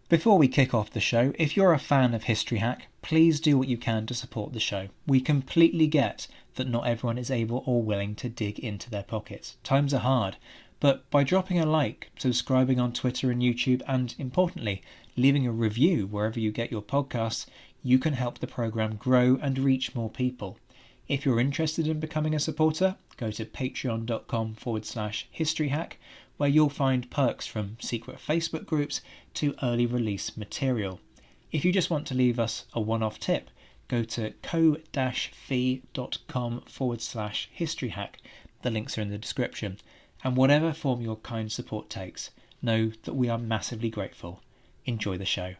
Before we kick off the show, if you're a fan of History Hack, please do what you can to support the show. We completely get that not everyone is able or willing to dig into their pockets. Times are hard, but by dropping a like, subscribing on Twitter and YouTube, and importantly, leaving a review wherever you get your podcasts, you can help the programme grow and reach more people. If you're interested in becoming a supporter, go to patreon.com/historyhack, where you'll find perks from secret Facebook groups to early release material. If you just want to leave us a one-off tip, go to ko-fi.com/historyhack. The links are in the description. And whatever form your kind support takes, know that we are massively grateful. Enjoy the show.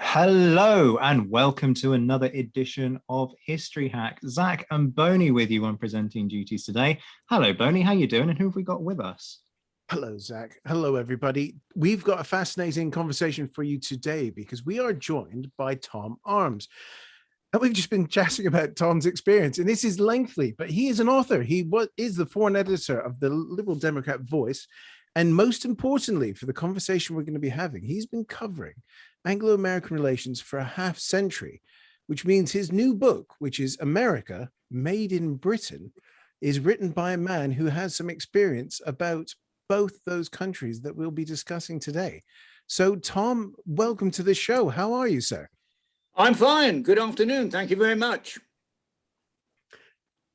Hello and welcome to another edition of History Hack. Zach and Boney with you on presenting duties today. Hello, Boney. How you doing? And who have we got with us? Hello, Zach. Hello, everybody. We've got a fascinating conversation for you today because we are joined by Tom Arms. And we've just been chatting about Tom's experience, and this is lengthy, but he is an author. He is the foreign editor of the Liberal Democrat Voice. And most importantly, for the conversation we're going to be having, he's been covering Anglo-American relations for a half century, which means his new book, which is America Made in Britain, is written by a man who has some experience about both those countries that we'll be discussing today. So, Tom, welcome to the show. How are you, sir? I'm fine. Good afternoon. Thank you very much.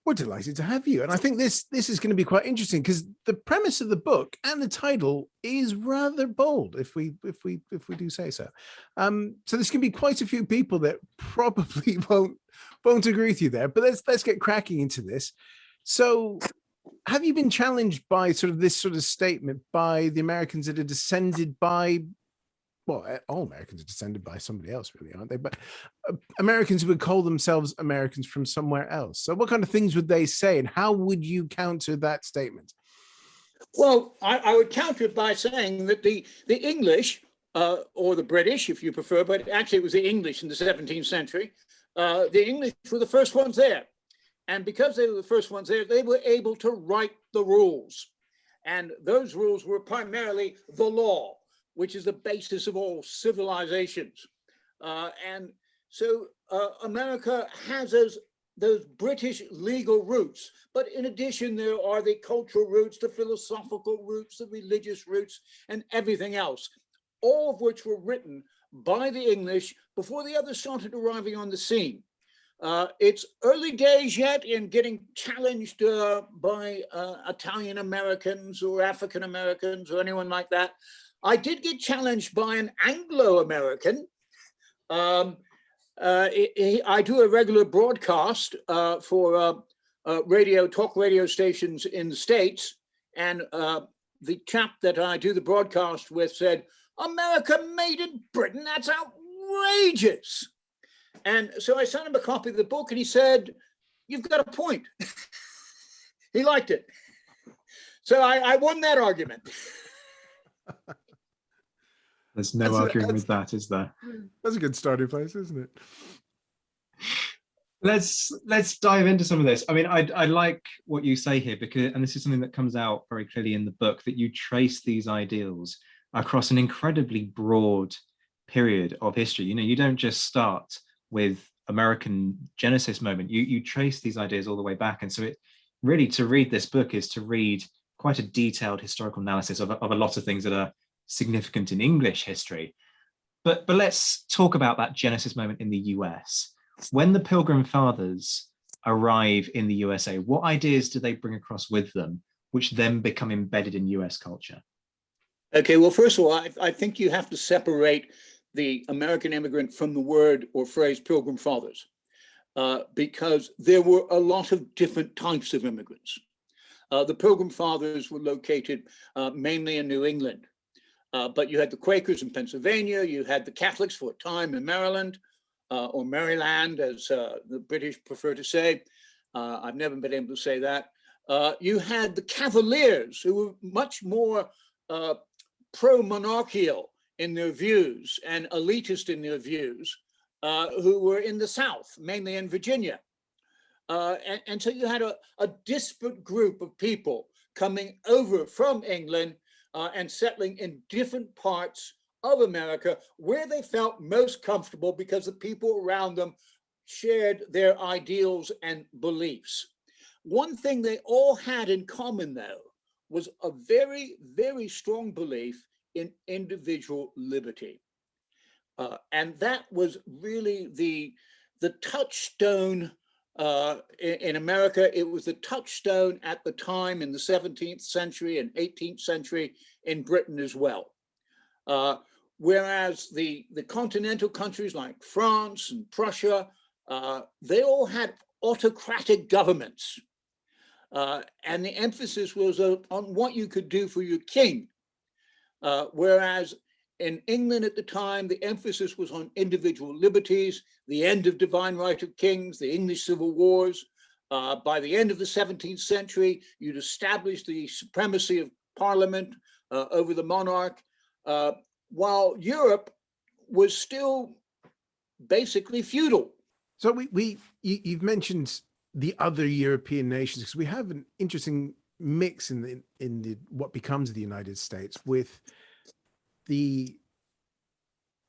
We're delighted to have you. And I think this is going to be quite interesting because the premise of the book and the title is rather bold, if we do say so. So there's going to be quite a few people that probably won't agree with you there. But let's get cracking into this. So have you been challenged by this sort of statement by the Americans that are descended by, well, all Americans are descended by somebody else, really, aren't they? But Americans who would call themselves Americans from somewhere else. So what kind of things would they say, and how would you counter that statement? Well, I would counter it by saying that the English, or the British, if you prefer, but actually it was the English in the 17th century, the English were the first ones there. And because they were the first ones there, they were able to write the rules. And those rules were primarily the law, which is the basis of all civilizations. And so America has those British legal roots. But in addition, there are the cultural roots, the philosophical roots, the religious roots, and everything else, all of which were written by the English before the others started arriving on the scene. It's early days yet in getting challenged by Italian Americans or African Americans or anyone like that. I did get challenged by an Anglo-American. I do a regular broadcast for talk radio stations in the States, and the chap that I do the broadcast with said, "America made in Britain, that's outrageous." And so I sent him a copy of the book, and he said, "You've got a point." He liked it. So I won that argument. There's no arguing with that, is there? That's a good starting place, isn't it? Let's dive into some of this. I mean, I like what you say here, because, and this is something that comes out very clearly in the book, that you trace these ideals across an incredibly broad period of history. You know, you don't just start with American Genesis moment. You trace these ideas all the way back. And so it really, to read this book is to read quite a detailed historical analysis of a lot of things that are significant in English history. But let's talk about that Genesis moment in the US. When the Pilgrim Fathers arrive in the USA, what ideas do they bring across with them, which then become embedded in US culture? Okay, well, first of all, I think you have to separate the American immigrant from the word or phrase Pilgrim Fathers, because there were a lot of different types of immigrants. The Pilgrim Fathers were located mainly in New England. But you had the Quakers in Pennsylvania, you had the Catholics for a time in Maryland, or Maryland, as the British prefer to say. I've never been able to say that. You had the Cavaliers, who were much more pro-monarchical in their views and elitist in their views, who were in the South, mainly in Virginia. And so you had a disparate group of people coming over from England and settling in different parts of America where they felt most comfortable because the people around them shared their ideals and beliefs. One thing they all had in common, though, was a very, very strong belief in individual liberty. And that was really the touchstone in America. It was the touchstone at the time in the 17th century and 18th century in Britain as well. Whereas the continental countries like France and Prussia, they all had autocratic governments. And the emphasis was on what you could do for your king. Whereas in England at the time, the emphasis was on individual liberties, the end of divine right of kings, the English civil wars. By the end of the 17th century, you'd established the supremacy of Parliament over the monarch, while Europe was still basically feudal. So you've mentioned the other European nations, because we have an interesting mix in the what becomes the United States, with the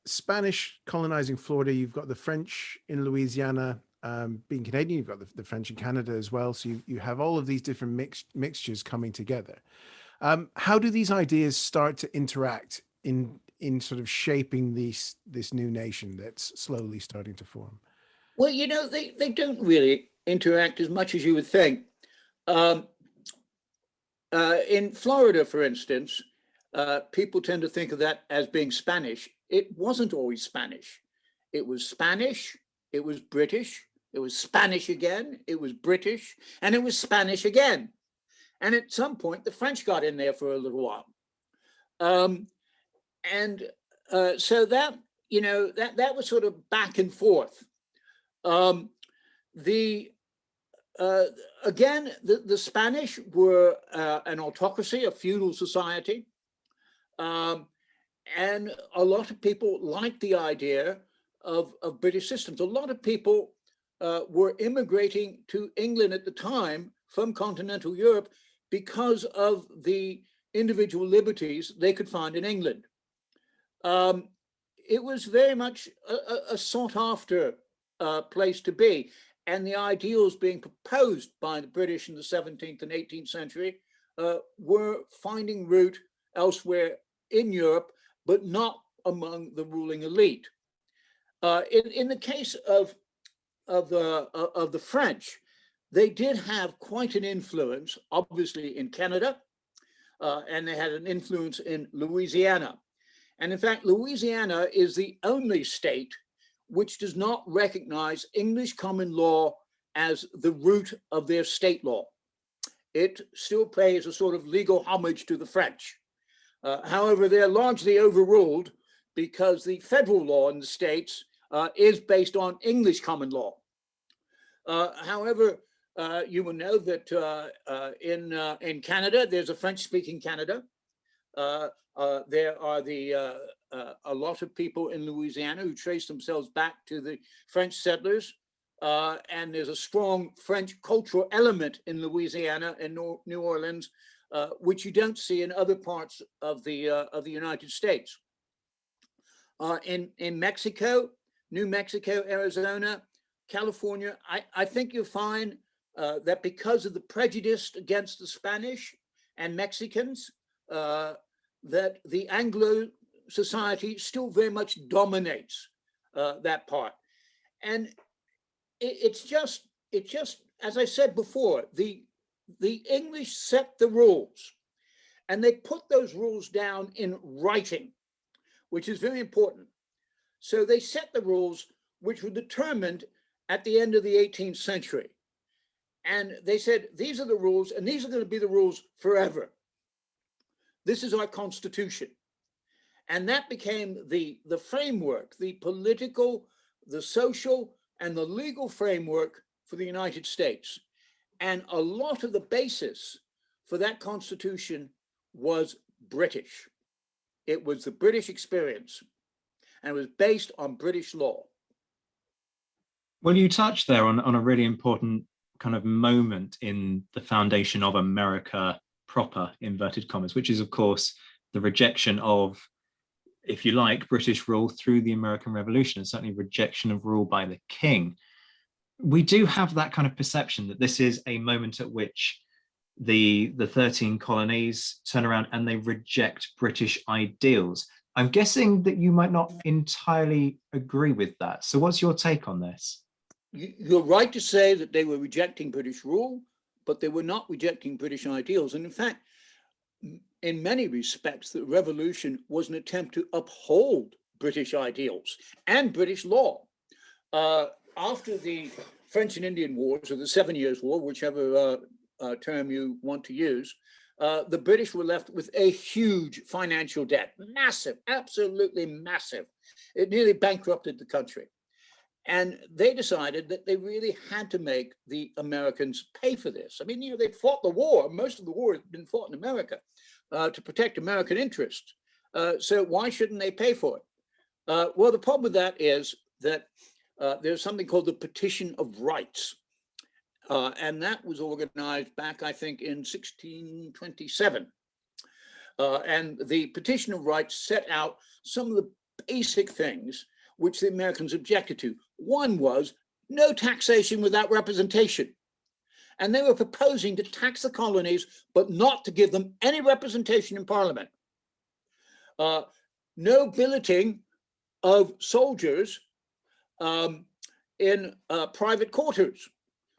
Spanish colonizing Florida. You've got the French in Louisiana. Being Canadian, you've got the French in Canada as well. So you have all of these different mixtures coming together. How do these ideas start to interact in sort of shaping this new nation that's slowly starting to form? Well, you know, they don't really interact as much as you would think. In Florida, for instance, people tend to think of that as being Spanish. It wasn't always Spanish. It was Spanish, it was British, it was Spanish again, it was British, and it was Spanish again. And at some point, the French got in there for a little while. So that, you know, that was sort of back and forth. Again, the Spanish were an autocracy, a feudal society. And a lot of people liked the idea of British systems. A lot of people were immigrating to England at the time from continental Europe because of the individual liberties they could find in England. It was very much a sought after place to be. And the ideals being proposed by the British in the 17th and 18th century were finding root elsewhere in Europe, but not among the ruling elite. In the case of the French, they did have quite an influence, obviously in Canada, and they had an influence in Louisiana. And in fact, Louisiana is the only state which does not recognize English common law as the root of their state law. It still pays a sort of legal homage to the French. However, they're largely overruled because the federal law in the states is based on English common law. However, you will know that in Canada, there's a French-speaking Canada. There are a lot of people in Louisiana who trace themselves back to the French settlers, and there's a strong French cultural element in Louisiana and New Orleans, which you don't see in other parts of the United States. In Mexico, New Mexico, Arizona, California, I think you'll find that because of the prejudice against the Spanish and Mexicans, that the Anglo society still very much dominates that part. And it's just, as I said before, the English set the rules, and they put those rules down in writing, which is very important. So they set the rules which were determined at the end of the 18th century. And they said, these are the rules, and these are going to be the rules forever. This is our Constitution. And that became the framework, the political, the social, and the legal framework for the United States. And a lot of the basis for that Constitution was British. It was the British experience, and it was based on British law. Well, you touched there on a really important kind of moment in the foundation of America proper, inverted commas, which is, of course, the rejection of, if you like, British rule through the American Revolution, and certainly rejection of rule by the king. We do have that kind of perception that this is a moment at which the 13 colonies turn around and they reject British ideals. I'm guessing that you might not entirely agree with that. So what's your take on this? You're right to say that they were rejecting British rule, but they were not rejecting British ideals. And in fact, in many respects, the revolution was an attempt to uphold British ideals and British law. After the French and Indian Wars, or the 7 Years' War, whichever term you want to use, the British were left with a huge financial debt, massive, absolutely massive. It nearly bankrupted the country. And they decided that they really had to make the Americans pay for this. I mean, they fought the war. Most of the war had been fought in America to protect American interests. So why shouldn't they pay for it? Well, the problem with that is that there's something called the Petition of Rights. And that was organized back, I think, in 1627. And the Petition of Rights set out some of the basic things which the Americans objected to. One was no taxation without representation. And they were proposing to tax the colonies, but not to give them any representation in Parliament. No billeting of soldiers in private quarters,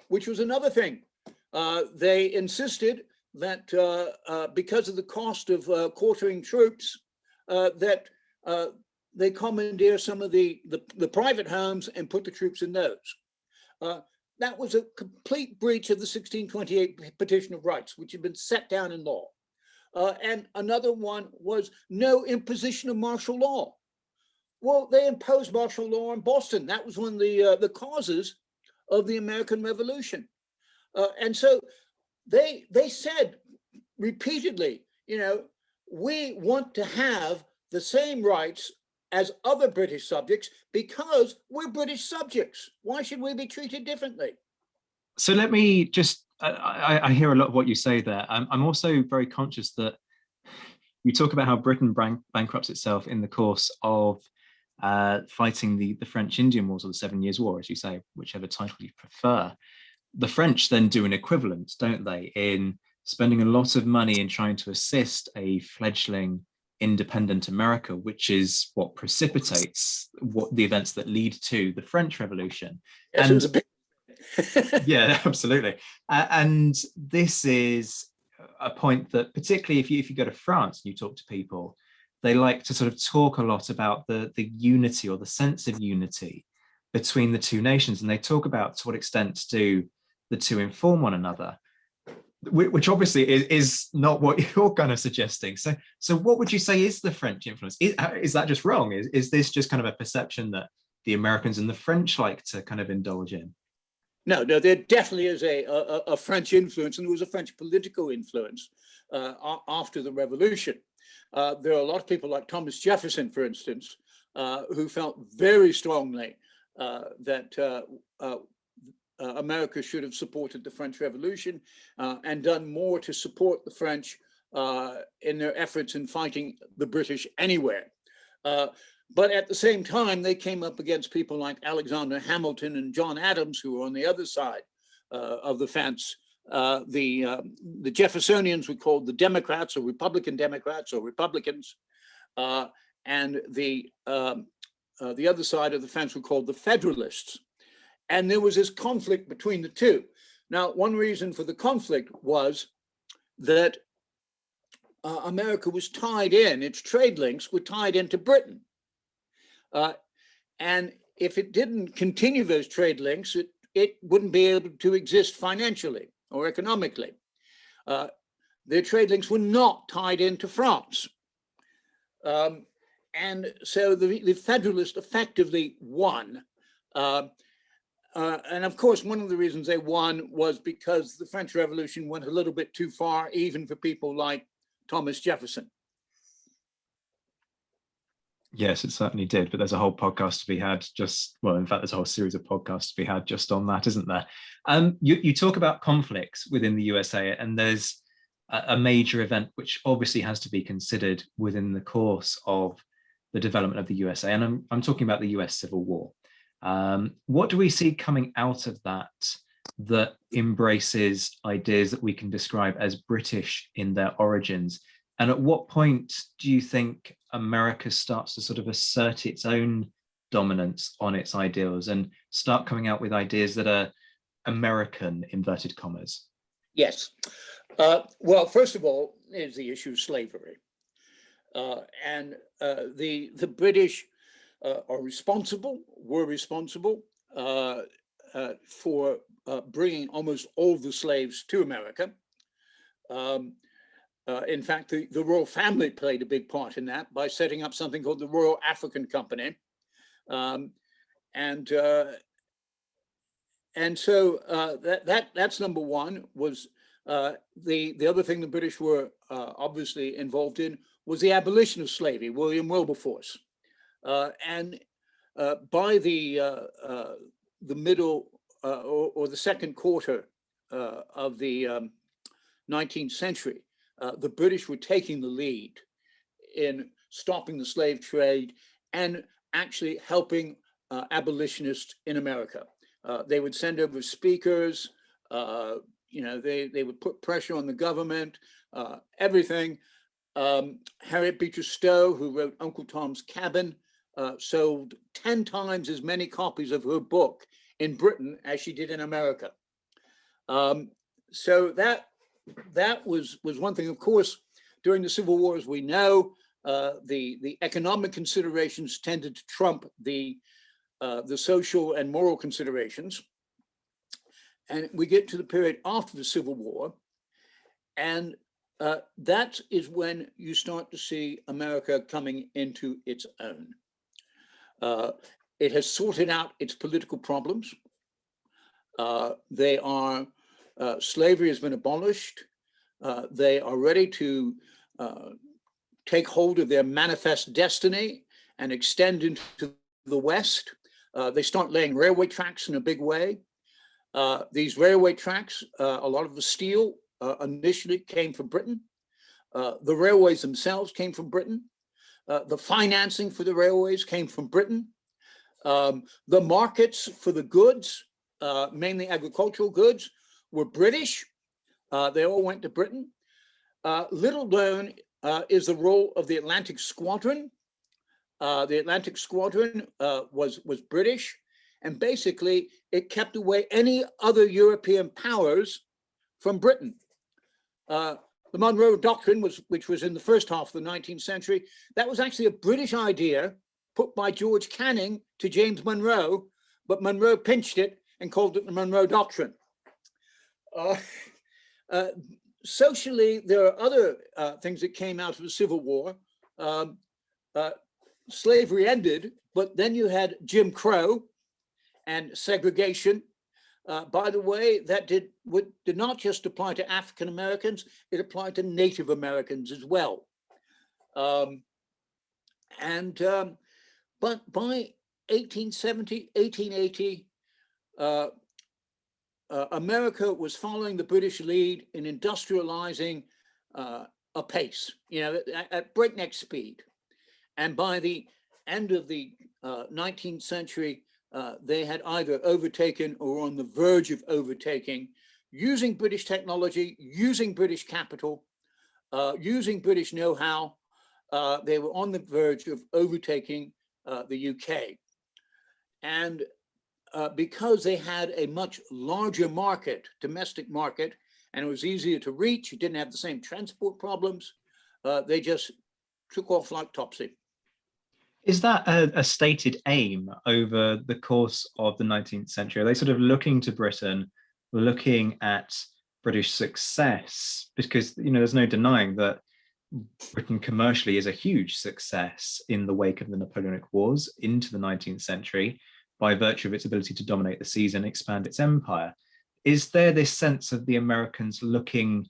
which was another thing. They insisted that because of the cost of quartering troops, that they commandeer some of the private homes and put the troops in those. That was a complete breach of the 1628 Petition of Rights, which had been set down in law. And another one was no imposition of martial law. Well, they imposed martial law in Boston. That was one of the causes of the American Revolution. And so they said repeatedly, we want to have the same rights as other British subjects because we're British subjects. Why should we be treated differently? So let me just, I hear a lot of what you say there. I'm also very conscious that you talk about how Britain bankrupts itself in the course of fighting the French Indian Wars or the 7 Years' War, as you say, whichever title you prefer. The French then do an equivalent, don't they, in spending a lot of money in trying to assist a fledgling independent America, which is what precipitates the events that lead to the French Revolution. Yes, and it was a big... yeah, absolutely. And this is a point that, particularly if you go to France and you talk to people, they like to sort of talk a lot about the unity or the sense of unity between the two nations. And they talk about to what extent do the two inform one another, which obviously is not what you're kind of suggesting. So what would you say is the French influence? Is that just wrong? Is this just kind of a perception that the Americans and the French like to kind of indulge in? No, there definitely is a French influence, and there was a French political influence after the Revolution. There are a lot of people like Thomas Jefferson, for instance, who felt very strongly that America should have supported the French Revolution and done more to support the French in their efforts in fighting the British anywhere. But at the same time, they came up against people like Alexander Hamilton and John Adams, who were on the other side of the fence. The Jeffersonians were called the Democrats or Republican Democrats or Republicans, and the other side of the fence were called the Federalists. And there was this conflict between the two. Now, one reason for the conflict was that America was tied in, its trade links were tied into Britain. And if it didn't continue those trade links, it wouldn't be able to exist financially or economically. Their trade links were not tied into France. And so the Federalists effectively won. And of course, one of the reasons they won was because the French Revolution went a little bit too far, even for people like Thomas Jefferson. Yes, it certainly did. But there's a whole podcast to be had in fact, there's a whole series of podcasts to be had just on that, isn't there? You talk about conflicts within the USA, and there's a major event which obviously has to be considered within the course of the development of the USA. And I'm talking about the US Civil War. What do we see coming out of that that embraces ideas that we can describe as British in their origins? And at what point do you think America starts to sort of assert its own dominance on its ideals and start coming out with ideas that are American, inverted commas? Yes. Well, first of all, is the issue of slavery. And the British were responsible for bringing almost all the slaves to America. In fact, the royal family played a big part in that by setting up something called the Royal African Company. And so that's number one. Was the other thing the British were obviously involved in was the abolition of slavery, William Wilberforce. And by the middle or the second quarter of the 19th century, the British were taking the lead in stopping the slave trade and actually helping abolitionists in America. They would send over speakers, they would put pressure on the government, everything. Harriet Beecher Stowe, who wrote Uncle Tom's Cabin, sold 10 times as many copies of her book in Britain as she did in America. So that was one thing. Of course, during the Civil War, as we know, the economic considerations tended to trump the social and moral considerations. And we get to the period after the Civil War, and that is when you start to see America coming into its own. It has sorted out its political problems. Slavery has been abolished. They are ready to take hold of their manifest destiny and extend into the West. They start laying railway tracks in a big way. These railway tracks, a lot of the steel initially came from Britain. The railways themselves came from Britain. The financing for the railways came from Britain. The markets for the goods, mainly agricultural goods, were British. They all went to Britain. Little known is the role of the Atlantic Squadron. The Atlantic Squadron was British, and basically it kept away any other European powers from Britain. The Monroe Doctrine, which was in the first half of the 19th century, that was actually a British idea put by George Canning to James Monroe, but Monroe pinched it and called it the Monroe Doctrine. Socially, there are other things that came out of the Civil War. Slavery ended, but then you had Jim Crow and segregation. By the way, that did not just apply to African Americans, it applied to Native Americans as well. But by 1870, 1880, America was following the British lead in industrializing apace, at breakneck speed. And by the end of the 19th century, they had either overtaken or on the verge of overtaking, using British technology, using British capital, using British know-how. They were on the verge of overtaking the UK. And because they had a much larger market, domestic market, and it was easier to reach, you didn't have the same transport problems, they just took off like Topsy. Is that a stated aim over the course of the 19th century? Are they sort of looking to Britain, looking at British success? Because, there's no denying that Britain commercially is a huge success in the wake of the Napoleonic Wars into the 19th century by virtue of its ability to dominate the seas and expand its empire. Is there this sense of the Americans looking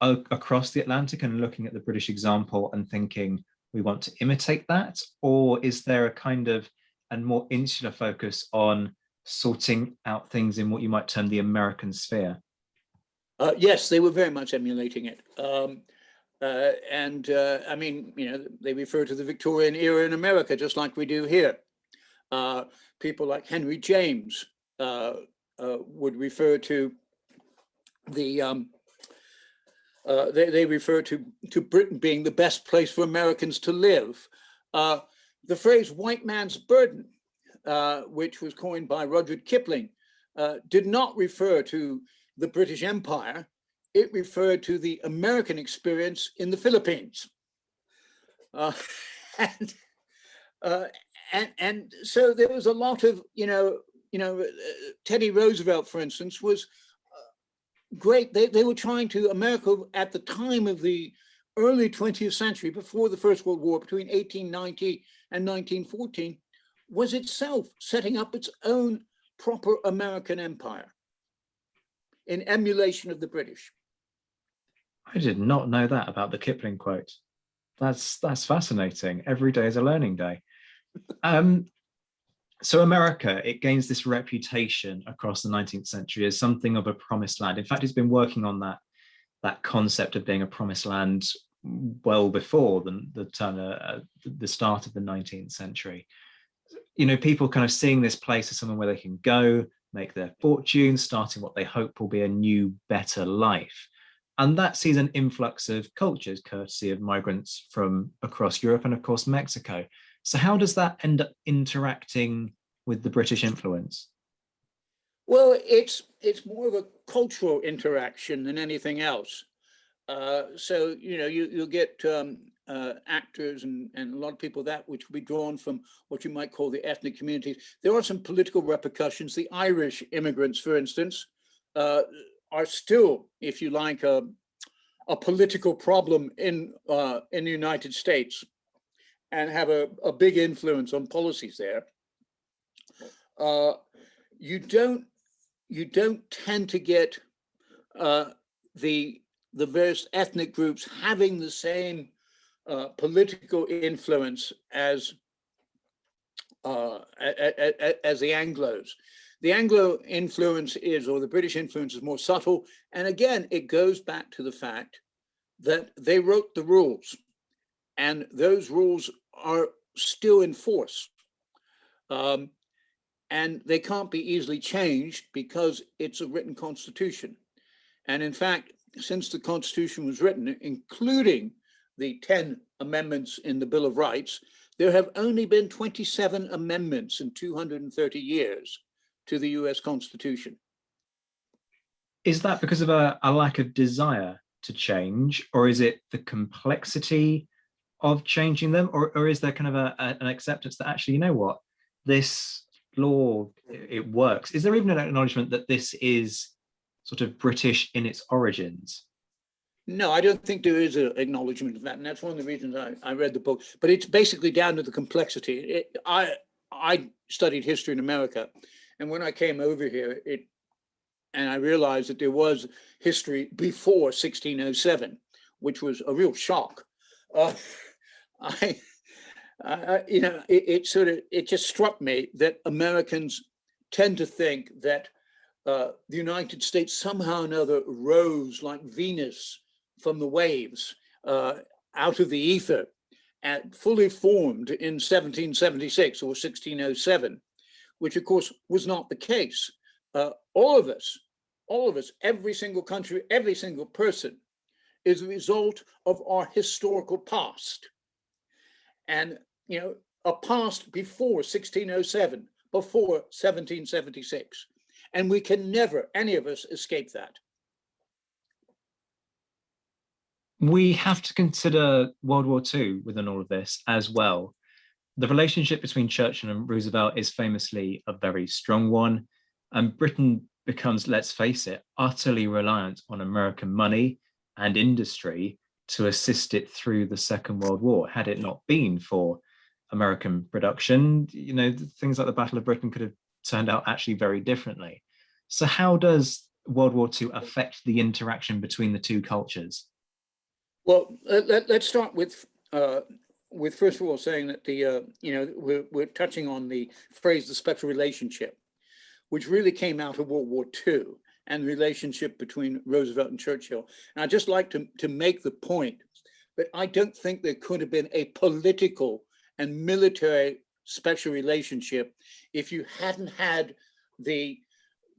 across the Atlantic and looking at the British example and thinking, we want to imitate that? Or is there a kind of a more insular focus on sorting out things in what you might term the American sphere? Yes, they were very much emulating it. I mean, they refer to the Victorian era in America, just like we do here. People like Henry James would refer to the, they refer to Britain being the best place for Americans to live. The phrase white man's burden, which was coined by Rudyard Kipling, did not refer to the British Empire. It referred to the American experience in the Philippines. And so there was a lot of, Teddy Roosevelt, for instance, was great. They were trying to, America at the time of the early 20th century, before the First World War, between 1890 and 1914, was itself setting up its own proper American empire in emulation of the British. I did not know that about the Kipling quote. That's fascinating. Every day is a learning day. So America, it gains this reputation across the 19th century as something of a promised land. In fact, it's been working on that concept of being a promised land well before the start of the 19th century. People kind of seeing this place as somewhere where they can go, make their fortune, starting what they hope will be a new, better life. And that sees an influx of cultures, courtesy of migrants from across Europe and, of course, Mexico. So how does that end up interacting with the British influence? Well, it's more of a cultural interaction than anything else. So, you'll get actors and a lot of people which will be drawn from what you might call the ethnic communities. There are some political repercussions. The Irish immigrants, for instance, are still, if you like, a political problem in the United States and have a big influence on policies there. You don't tend to get the various ethnic groups having the same political influence as the Anglos. The Anglo influence or the British influence is more subtle. And again, it goes back to the fact that they wrote the rules and those rules are still in force. And they can't be easily changed because it's a written constitution. And in fact, since the Constitution was written, including the 10 amendments in the Bill of Rights, there have only been 27 amendments in 230 years to the US Constitution. Is that because of a lack of desire to change, or is it the complexity of changing them, or is there kind of an acceptance that actually, this law, it works? Is there even an acknowledgement that this is sort of British in its origins? No, I don't think there is an acknowledgement of that, and that's one of the reasons I read the book. But it's basically down to the complexity. I studied history in America, and when I came over here, and I realized that there was history before 1607, which was a real shock. It just struck me that Americans tend to think that the United States somehow or another rose like Venus from the waves out of the ether and fully formed in 1776 or 1607, which of course was not the case. All of us, every single country, every single person is a result of our historical past. And, a past before 1607, before 1776. And we can never, any of us, escape that. We have to consider World War II within all of this as well. The relationship between Churchill and Roosevelt is famously a very strong one, and Britain becomes, let's face it, utterly reliant on American money and industry to assist it through the Second World War. Had it not been for American production, things like the Battle of Britain could have turned out actually very differently. So how does World War II affect the interaction between the two cultures? Well, let's start with first of all saying that we're touching on the phrase "the special relationship," which really came out of World War II, and the relationship between Roosevelt and Churchill. And I'd just like to make the point that I don't think there could have been a political and military special relationship if you hadn't had the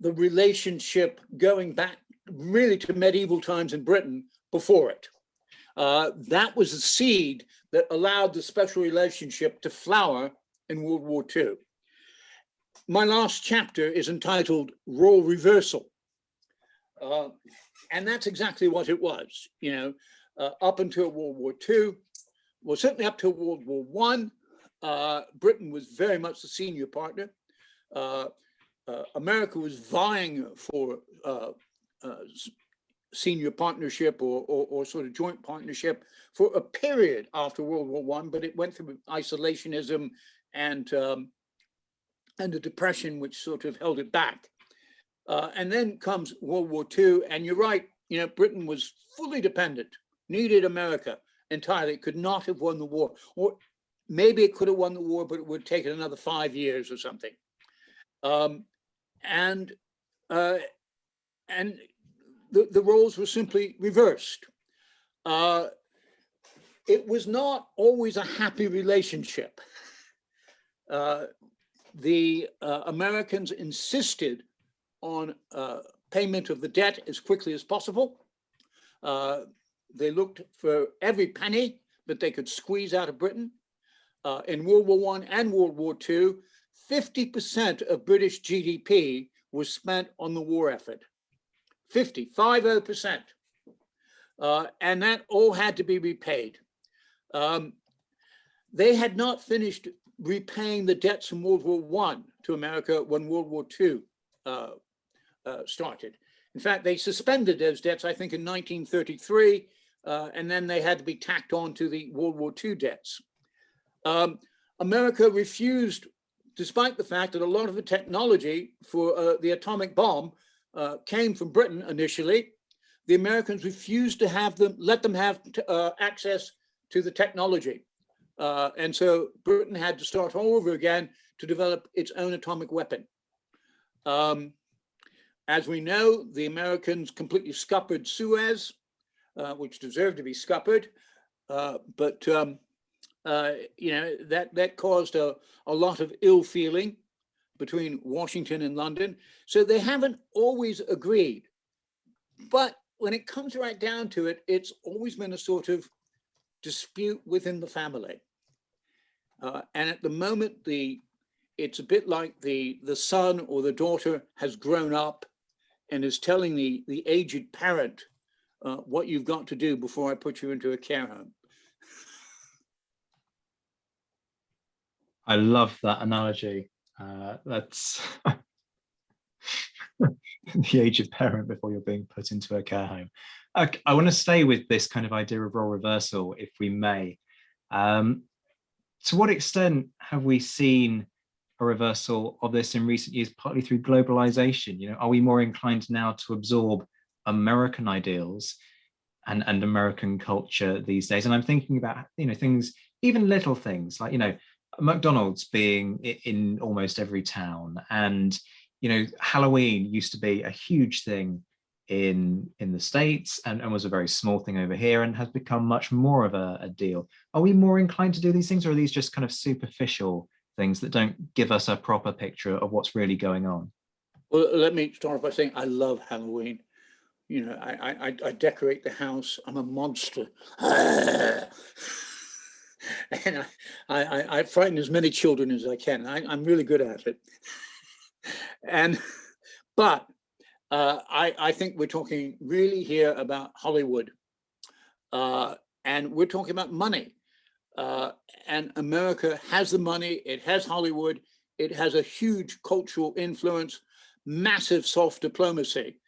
relationship going back really to medieval times in Britain before it. That was the seed that allowed the special relationship to flower in World War II. My last chapter is entitled Role Reversal. And that's exactly what it was, up until World War II, well, certainly up to World War I, Britain was very much the senior partner. America was vying for senior partnership or sort of joint partnership for a period after World War I, but it went through isolationism and the Depression, which sort of held it back. And then comes World War II, and you're right, Britain was fully dependent, needed America entirely, could not have won the war. Or maybe it could have won the war, but it would take it another 5 years or something. And the roles were simply reversed. It was not always a happy relationship. The Americans insisted on payment of the debt as quickly as possible. They looked for every penny that they could squeeze out of Britain. In World War I and World War II, 50% of British GDP was spent on the war effort. 50%. And that all had to be repaid. They had not finished repaying the debts from World War I to America when World War II started. In fact, they suspended those debts, I think, in 1933, and then they had to be tacked on to the World War II debts. America refused, despite the fact that a lot of the technology for the atomic bomb came from Britain initially. The Americans refused to let them have access to the technology. And so Britain had to start all over again to develop its own atomic weapon. As we know, the Americans completely scuppered Suez, which deserved to be scuppered, but that caused a lot of ill feeling between Washington and London. So they haven't always agreed. But when it comes right down to it, it's always been a sort of dispute within the family. And at the moment, it's a bit like the son or the daughter has grown up and is telling the aged parent what you've got to do before I put you into a care home. I love that analogy. That's the aged parent before you're being put into a care home. I want to stay with this kind of idea of role reversal, if we may. To what extent have we seen a reversal of this in recent years, partly through globalization? Are we more inclined now to absorb American ideals and American culture these days? And I'm thinking about, things, even little things like, McDonald's being in almost every town, and Halloween used to be a huge thing in the States and was a very small thing over here, and has become much more of a deal. Are we more inclined to do these things, or are these just kind of superficial things that don't give us a proper picture of what's really going on? Well, let me start by saying I love Halloween. I decorate the house. I'm a monster. And I frighten as many children as I can. I'm really good at it. But I think we're talking really here about Hollywood. And we're talking about money. And America has the money, it has Hollywood, it has a huge cultural influence, massive soft diplomacy,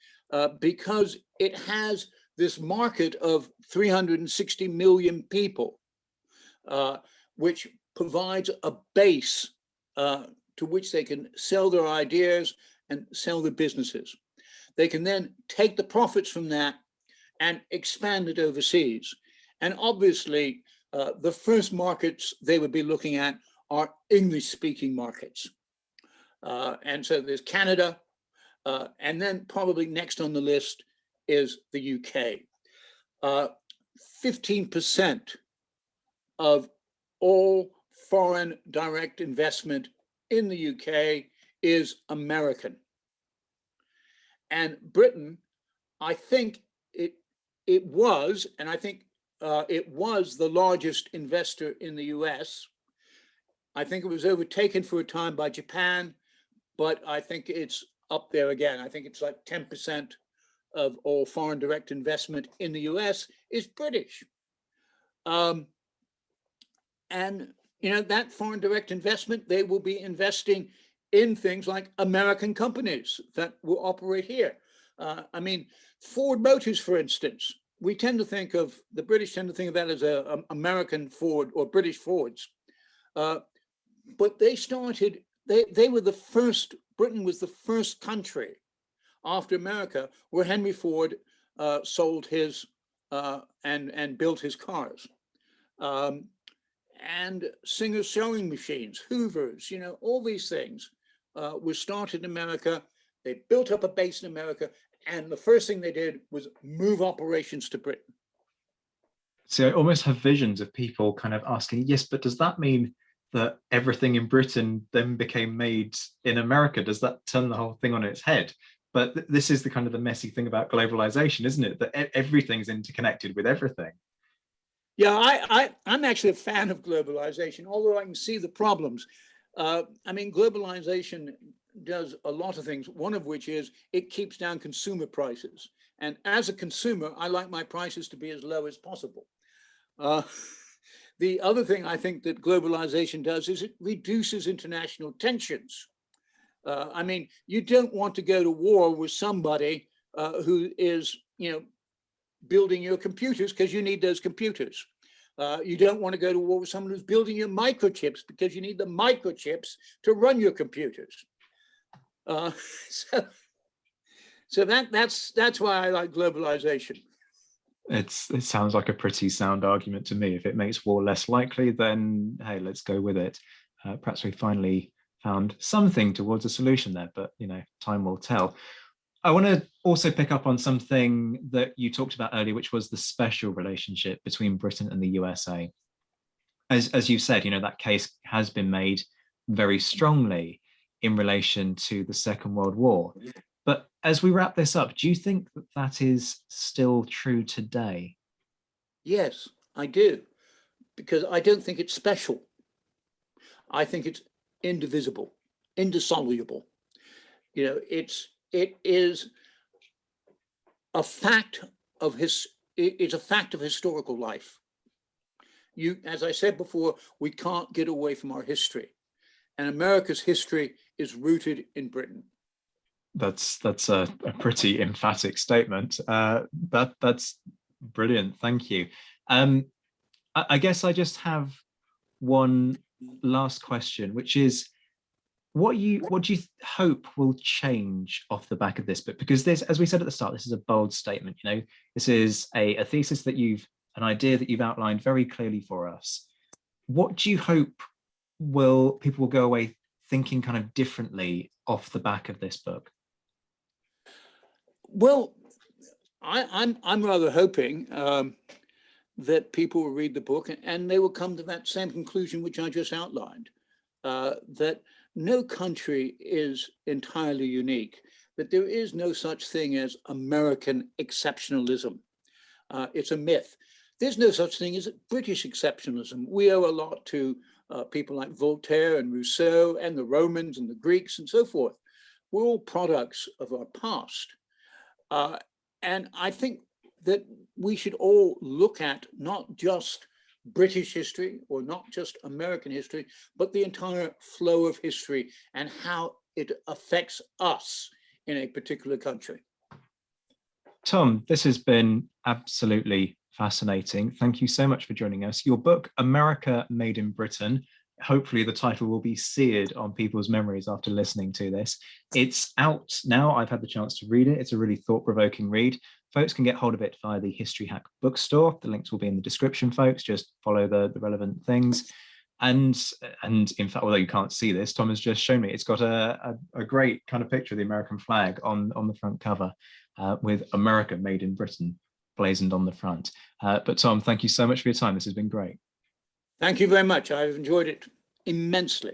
because it has this market of 360 million people, which provides a base to which they can sell their ideas and sell their businesses. They can then take the profits from that and expand it overseas. And obviously, the first markets they would be looking at are English-speaking markets. And so there's Canada, And then probably next on the list is the UK. 15% of all foreign direct investment in the UK is American. And Britain, I think it was, and I think it was the largest investor in the US. I think it was overtaken for a time by Japan, but I think it's up there again. I think it's like 10% of all foreign direct investment in the US is British. And, you know, that foreign direct investment, they will be investing in things like American companies that will operate here. I mean, Ford Motors, for instance, we tend to think of, the British tend to think of that as a American Ford or British Fords. But they started, they were the first, Britain was the first country after America where Henry Ford sold his and built his cars. And Singer sewing machines, Hoovers, you know, all these things were started in America. They built up a base in America. And the first thing they did was move operations to Britain. So I almost have visions of people kind of asking, yes, but does that mean that everything in Britain then became made in America? Does that turn the whole thing on its head? But this is the kind of the messy thing about globalization, isn't it? That everything's interconnected with everything. Yeah, I'm actually a fan of globalization, although I can see the problems. I mean, globalization does a lot of things, one of which is it keeps down consumer prices. And as a consumer, I like my prices to be as low as possible. The other thing I think that globalization does is it reduces international tensions. I mean, you don't want to go to war with somebody who is, you know, building your computers because you need those computers. You don't want to go to war with someone who's building your microchips because you need the microchips to run your computers. So that's why I like globalization. It sounds like a pretty sound argument to me. If it makes war less likely, then hey, let's go with it. Perhaps we finally found something towards a solution there, but you know, time will tell. I want to also pick up on something that you talked about earlier, which was the special relationship between Britain and the USA. As you said, you know, that case has been made very strongly in relation to the Second World War. But as we wrap this up, do you think that that is still true today? Yes, I do, because I don't think it's special. I think it's indivisible, indissoluble. You know, it is a fact of it's a fact of historical life. As I said before, we can't get away from our history, and America's history is rooted in Britain. That's a pretty emphatic statement. That's brilliant. Thank you. I guess I just have one last question, which is, what do you hope will change off the back of this book? Because this, as we said at the start, this is a bold statement. You know, this is a thesis that an idea that you've outlined very clearly for us. What do you hope people will go away thinking kind of differently off the back of this book? Well, I'm rather hoping that people will read the book and they will come to that same conclusion which I just outlined, that no country is entirely unique, that there is no such thing as American exceptionalism. It's a myth. There's no such thing as British exceptionalism. We owe a lot to people like Voltaire and Rousseau and the Romans and the Greeks and so forth. We're all products of our past. And I think that we should all look at not just British history or not just American history, but the entire flow of history and how it affects us in a particular country. Tom, this has been absolutely fascinating. Thank you so much for joining us. Your book, America Made in Britain, hopefully the title will be seared on people's memories after listening to this. It's out now. I've had the chance to read it. It's a really thought-provoking read. Folks can get hold of it via the History Hack bookstore. The links will be in the description, folks. Just follow the relevant things. And in fact, although you can't see this, Tom has just shown me, it's got a great kind of picture of the American flag on the front cover, with America made in Britain blazoned on the front. But Tom, thank you so much for your time. This has been great. Thank you very much. I've enjoyed it immensely.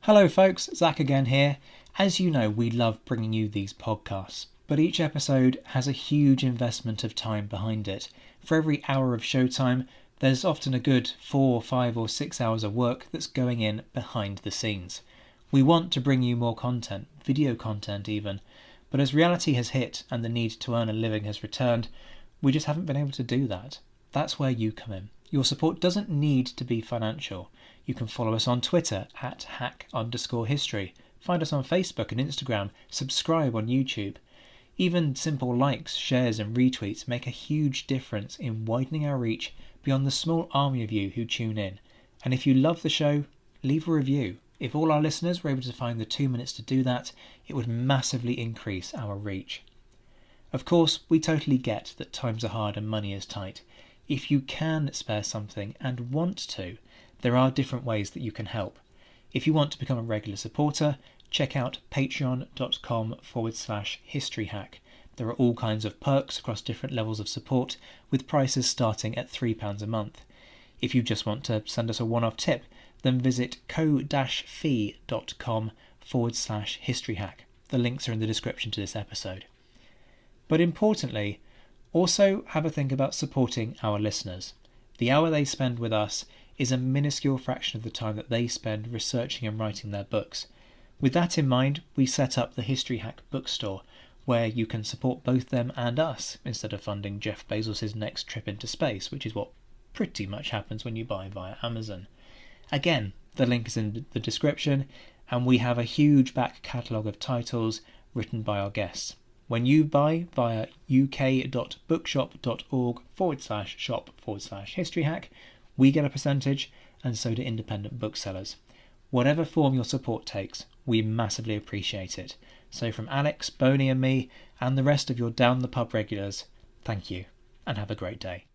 Hello folks, Zach again here. As you know, we love bringing you these podcasts, but each episode has a huge investment of time behind it. For every hour of showtime, there's often a good 4, 5 or 6 hours of work that's going in behind the scenes. We want to bring you more content, video content even, but as reality has hit and the need to earn a living has returned, we just haven't been able to do that. That's where you come in. Your support doesn't need to be financial. You can follow us on Twitter at @hack_history. Find us on Facebook and Instagram. Subscribe on YouTube. Even simple likes, shares and retweets make a huge difference in widening our reach beyond the small army of you who tune in. And if you love the show, leave a review. If all our listeners were able to find the 2 minutes to do that, it would massively increase our reach. Of course, we totally get that times are hard and money is tight. If you can spare something and want to, there are different ways that you can help. If you want to become a regular supporter, check out patreon.com/historyhack. There are all kinds of perks across different levels of support, with prices starting at £3 a month. If you just want to send us a one-off tip, then visit ko-fi.com/historyhack. The links are in the description to this episode. But importantly, also have a think about supporting our listeners. The hour they spend with us is a minuscule fraction of the time that they spend researching and writing their books. With that in mind, we set up the History Hack bookstore, where you can support both them and us instead of funding Jeff Bezos' next trip into space, which is what pretty much happens when you buy via Amazon. Again, the link is in the description, and we have a huge back catalogue of titles written by our guests. When you buy via uk.bookshop.org/shop/historyhack, we get a percentage, and so do independent booksellers. Whatever form your support takes, we massively appreciate it. So from Alex, Boney and me, and the rest of your Down the Pub regulars, thank you, and have a great day.